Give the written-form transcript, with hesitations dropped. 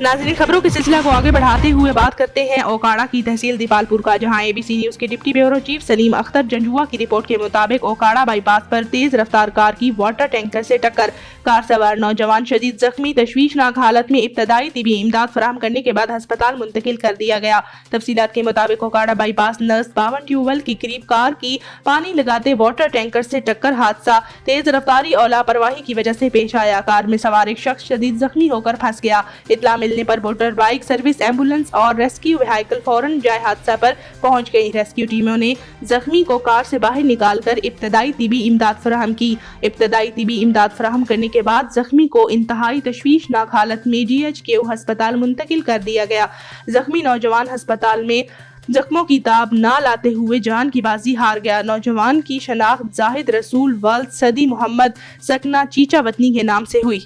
नाज़रीन, खबरों के सिलसिला को आगे बढ़ाते हुए बात करते हैं ओकाड़ा की तहसील दीपालपुर का, जहां एबीसी न्यूज के deputy bureau chief Salim Akhtar Janjua की रिपोर्ट के मुताबिक ओकाड़ा बाईपास पर तेज रफ्तार कार की वाटर टैंकर से टक्कर, कार सवार नौजवान शदीद जख्मी, तशवीशनाक हालत में इब्तदाई तिबी इमदाद फराहम करने के बाद अस्पताल मुंतकिल कर दिया गया। तफसीलात के मुताबिक ओकाड़ा बाईपास नर्स 52 ट्यूबवेल के करीब कार की पानी लगाते वाटर टैंकर से टक्कर हादसा तेज रफ्तारी और लापरवाही की वजह से पेश आया। कार में सवार एक शख्स शदीद जख्मी होकर फंस गया। इत्तला मिलने पर मोटर बाइक सर्विस, एम्बुलेंस और रेस्क्यू व्हीकल फौरन जाए हादसा पर पहुंच गई। रेस्क्यू टीमों ने जख्मी को कार से बाहर निकालकर इब्तदाई तिबी इमदाद फराहम की। इब्तदाई तिबी इमदाद फराहम करने के बाद जख्मी को इंतहाई तशवीशनाक हालत में GHQ अस्पताल मुंतकिल कर दिया गया। जख्मी नौजवान अस्पताल में जख्मों की ताब ना लाते हुए जान की बाजी हार गया। नौजवान की शनाख्त जाहिद रसूल वल्द सदी मोहम्मद सकना चीचा वतनी के नाम से हुई।